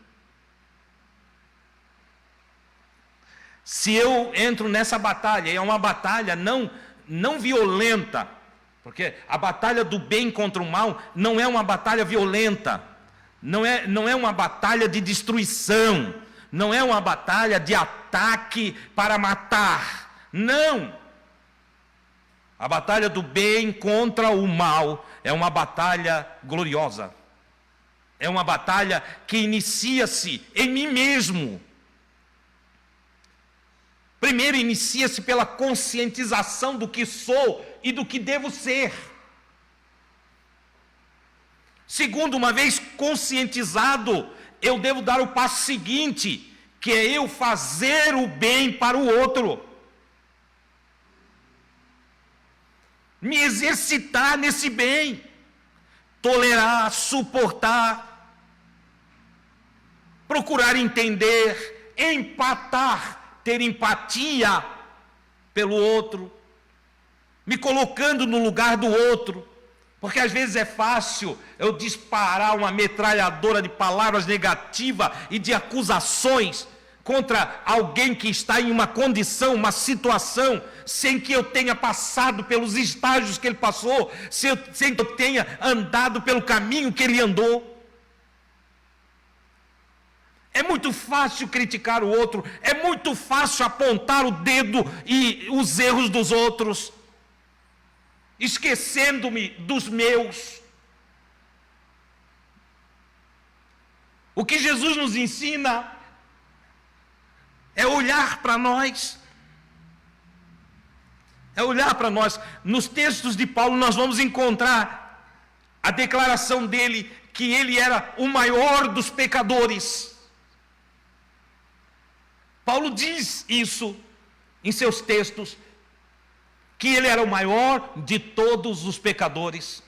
Se eu entro nessa batalha, é uma batalha não violenta, porque a batalha do bem contra o mal não é uma batalha violenta, não é uma batalha de destruição, não é uma batalha de ataque para matar, não. A batalha do bem contra o mal é uma batalha gloriosa, é uma batalha que inicia-se em mim mesmo. Primeiro, inicia-se pela conscientização do que sou e do que devo ser. Segundo, uma vez conscientizado, eu devo dar o passo seguinte, que é eu fazer o bem para o outro. Me exercitar nesse bem. Tolerar, suportar, procurar entender, empatar, ter empatia pelo outro, me colocando no lugar do outro, porque às vezes é fácil eu disparar uma metralhadora de palavras negativas e de acusações contra alguém que está em uma condição, uma situação, sem que eu tenha passado pelos estágios que ele passou, sem que eu tenha andado pelo caminho que ele andou. É muito fácil criticar o outro, é muito fácil apontar o dedo e os erros dos outros, esquecendo-me dos meus. O que Jesus nos ensina é olhar para nós. É olhar para nós. Nos textos de Paulo nós vamos encontrar a declaração dele que ele era o maior dos pecadores. Paulo diz isso em seus textos, que ele era o maior de todos os pecadores.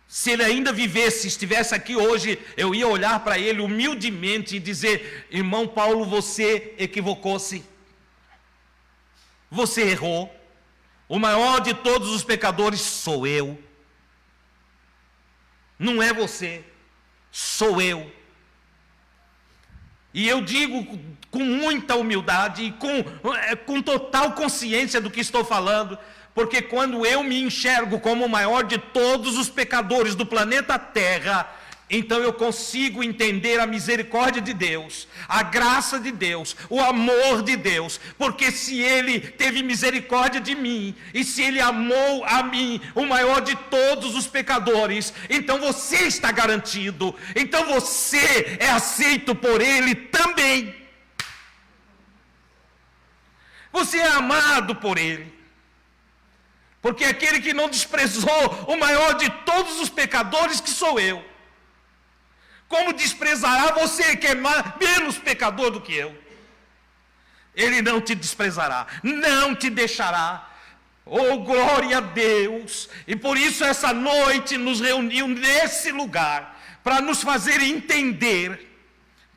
Se ele ainda vivesse, estivesse aqui hoje, eu ia olhar para ele humildemente e dizer: irmão Paulo, você equivocou-se, você errou, o maior de todos os pecadores sou eu, não é você, sou eu. E eu digo com muita humildade e com total consciência do que estou falando, porque quando eu me enxergo como o maior de todos os pecadores do planeta Terra, então eu consigo entender a misericórdia de Deus, a graça de Deus, o amor de Deus, porque se Ele teve misericórdia de mim, e se Ele amou a mim, o maior de todos os pecadores, então você está garantido, então você é aceito por Ele também. Você é amado por Ele, porque aquele que não desprezou o maior de todos os pecadores, que sou eu, como desprezará você que é menos pecador do que eu? Ele não te desprezará, não te deixará. Oh, glória a Deus! E por isso essa noite nos reuniu nesse lugar, para nos fazer entender,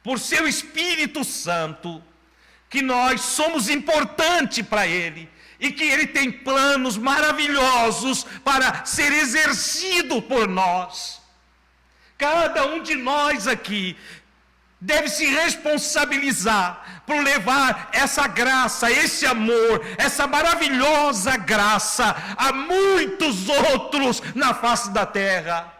por seu Espírito Santo, que nós somos importantes para Ele, e que Ele tem planos maravilhosos para ser exercido por nós. Cada um de nós aqui deve se responsabilizar por levar essa graça, esse amor, essa maravilhosa graça a muitos outros na face da terra.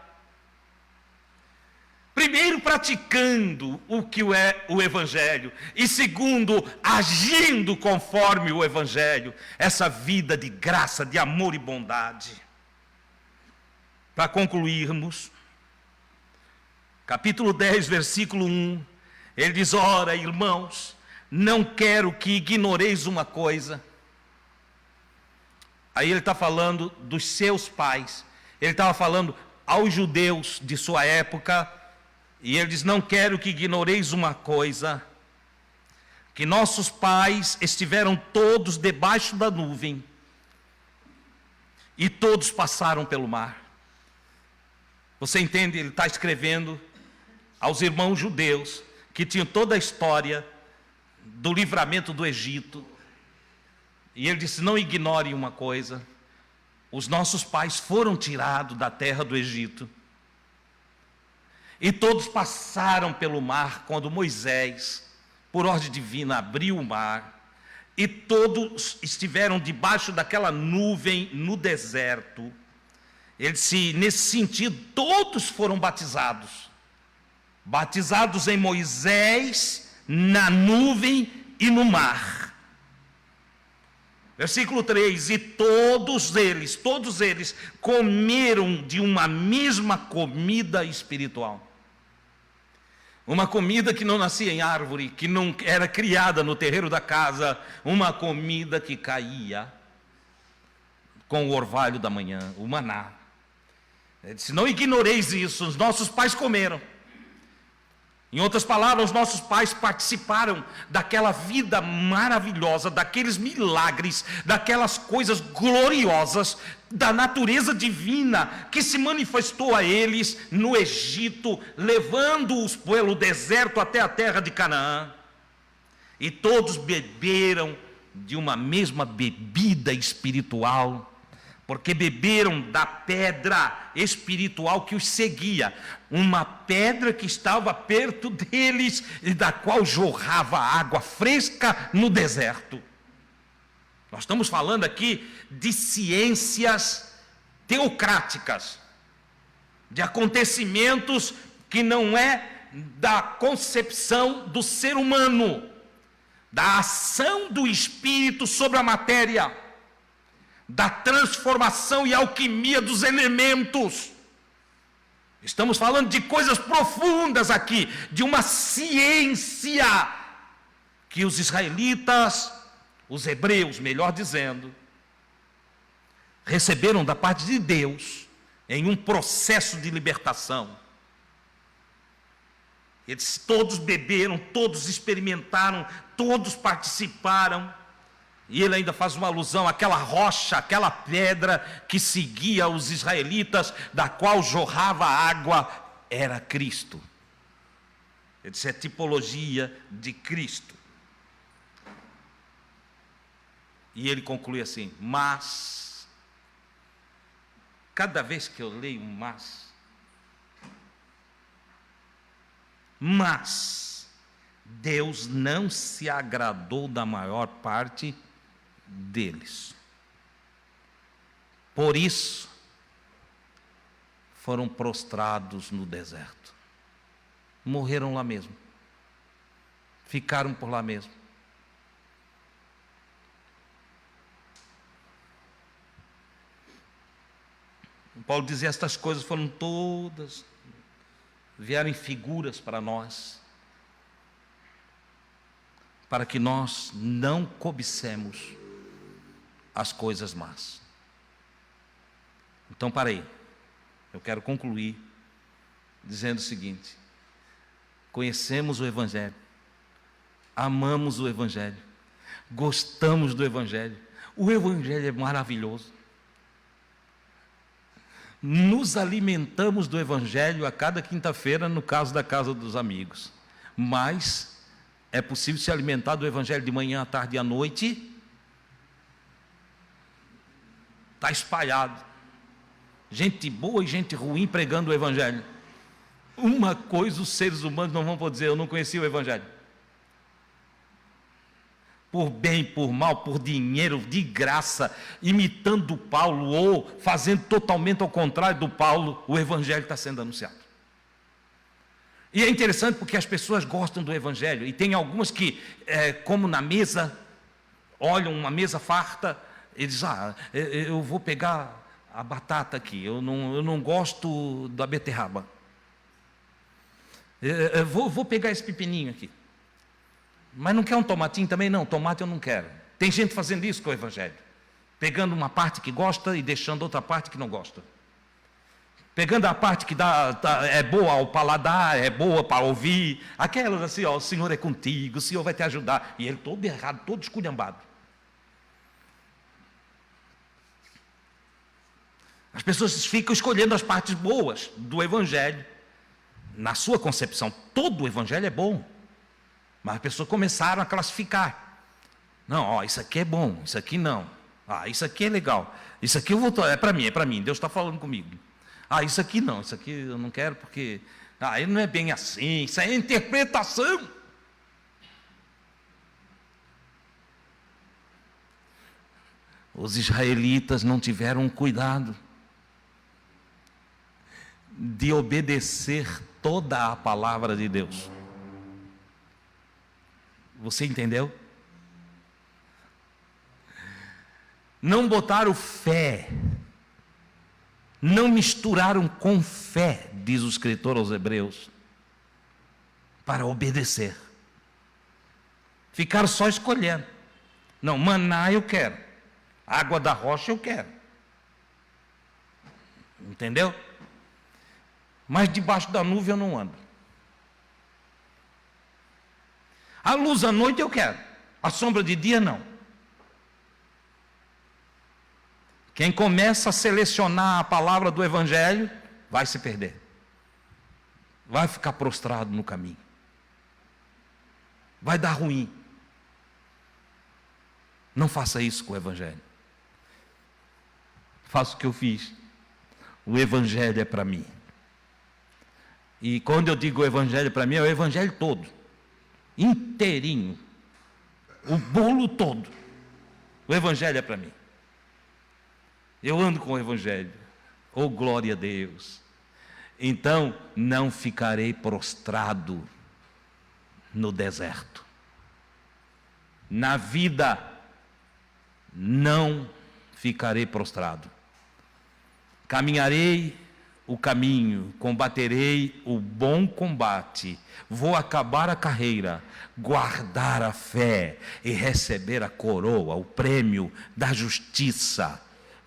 Primeiro, praticando o que é o Evangelho, e segundo, agindo conforme o Evangelho, essa vida de graça, de amor e bondade. Para concluirmos, capítulo 10, versículo 1, ele diz: ora, irmãos, não quero que ignoreis uma coisa. Aí ele está falando dos seus pais, ele estava falando aos judeus de sua época, e ele diz: não quero que ignoreis uma coisa, que nossos pais estiveram todos debaixo da nuvem, e todos passaram pelo mar. Você entende? Ele está escrevendo aos irmãos judeus, que tinham toda a história do livramento do Egito, e ele disse: não ignore uma coisa, os nossos pais foram tirados da terra do Egito, e todos passaram pelo mar, quando Moisés, por ordem divina, abriu o mar, e todos estiveram debaixo daquela nuvem no deserto. Ele disse, nesse sentido, todos foram batizados em Moisés, na nuvem e no mar. Versículo 3, e todos eles comeram de uma mesma comida espiritual. Uma comida que não nascia em árvore, que não era criada no terreiro da casa, uma comida que caía com o orvalho da manhã, o maná. Ele disse, não ignoreis isso, os nossos pais comeram. Em outras palavras, os nossos pais participaram daquela vida maravilhosa, daqueles milagres, daquelas coisas gloriosas, da natureza divina que se manifestou a eles no Egito, levando-os pelo deserto até a terra de Canaã. E todos beberam de uma mesma bebida espiritual, porque beberam da pedra espiritual que os seguia, uma pedra que estava perto deles e da qual jorrava água fresca no deserto. Nós estamos falando aqui de ciências teocráticas, de acontecimentos que não é da concepção do ser humano, da ação do Espírito sobre a matéria, da transformação e alquimia dos elementos. Estamos falando de coisas profundas aqui, de uma ciência que os israelitas, os hebreus, melhor dizendo, receberam da parte de Deus em um processo de libertação. Eles todos beberam, todos experimentaram, todos participaram. E ele ainda faz uma alusão àquela rocha, aquela pedra que seguia os israelitas, da qual jorrava água, era Cristo. Ele disse, é tipologia de Cristo. E ele conclui assim, mas, cada vez que eu leio mas, Deus não se agradou da maior parte deles. Por isso, foram prostrados no deserto. morreram lá mesmo. Ficaram por lá mesmo. Paulo dizia: estas coisas foram todas, vieram em figuras para nós, para que nós não cobicemos as coisas más. Então, parei. Eu quero concluir dizendo o seguinte: conhecemos o Evangelho, amamos o Evangelho, gostamos do Evangelho. O Evangelho é maravilhoso. Nos alimentamos do Evangelho a cada quinta-feira, no caso da Casa dos Amigos. Mas é possível se alimentar do Evangelho de manhã, à tarde e à noite. Está espalhado. Gente boa e gente ruim pregando o Evangelho. Uma coisa os seres humanos não vão poder dizer: eu não conhecia o Evangelho. Por bem, por mal, por dinheiro, de graça, imitando Paulo ou fazendo totalmente ao contrário do Paulo, o Evangelho está sendo anunciado. E é interessante porque as pessoas gostam do Evangelho, e tem algumas que, como na mesa, olham uma mesa farta e dizem: eu vou pegar a batata aqui, eu não gosto da beterraba, eu vou pegar esse pepininho aqui. Mas não quer um tomatinho também? Não, tomate eu não quero. Tem gente fazendo isso com o Evangelho, pegando uma parte que gosta e deixando outra parte que não gosta, pegando a parte que é boa ao paladar, é boa para ouvir, aquelas assim: ó, o Senhor é contigo, o Senhor vai te ajudar, e ele todo errado, todo esculhambado. As pessoas ficam escolhendo as partes boas do Evangelho. Na sua concepção, todo o Evangelho é bom, mas as pessoas começaram a classificar. Não, ó, isso aqui é bom, isso aqui não. Isso aqui é legal, isso aqui é para mim, Deus está falando comigo. Isso aqui não, isso aqui eu não quero porque ele não é bem assim, isso é interpretação. Os israelitas não tiveram cuidado de obedecer toda a palavra de Deus. Você entendeu? Não botaram fé, não misturaram com fé, diz o escritor aos Hebreus, para obedecer. Ficaram só escolhendo. Não, maná eu quero, água da rocha eu quero. Entendeu? Mas debaixo da nuvem eu não ando. A luz à noite eu quero, a sombra de dia não. Quem começa a selecionar a palavra do Evangelho vai se perder, vai ficar prostrado no caminho, vai dar ruim. Não faça isso com o Evangelho. Faça o que eu fiz. O Evangelho é para mim. E quando eu digo o Evangelho para mim, é o Evangelho todo, inteirinho, o bolo todo. O Evangelho é para mim. Eu ando com o Evangelho. Oh, glória a Deus. Então não ficarei prostrado no deserto. Na vida não ficarei prostrado. Caminharei o caminho, combaterei o bom combate, vou acabar a carreira, guardar a fé e receber a coroa, o prêmio da justiça,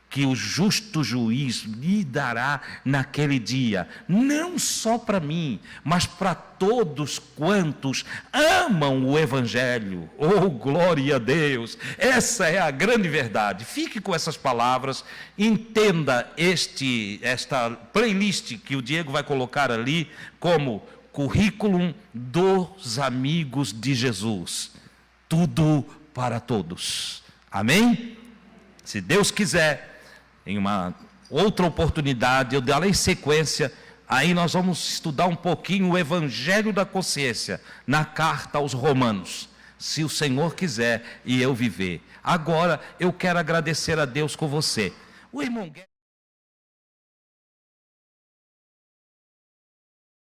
que o justo juiz lhe dará naquele dia, não só para mim, mas para todos quantos amam o Evangelho. Oh, glória a Deus! Essa é a grande verdade. Fique com essas palavras, entenda esta playlist que o Diego vai colocar ali como currículo dos amigos de Jesus. Tudo para todos. Amém? Se Deus quiser, em uma outra oportunidade, eu darei sequência, aí nós vamos estudar um pouquinho o Evangelho da consciência, na carta aos Romanos, se o Senhor quiser e eu viver. Agora, eu quero agradecer a Deus com você. O irmão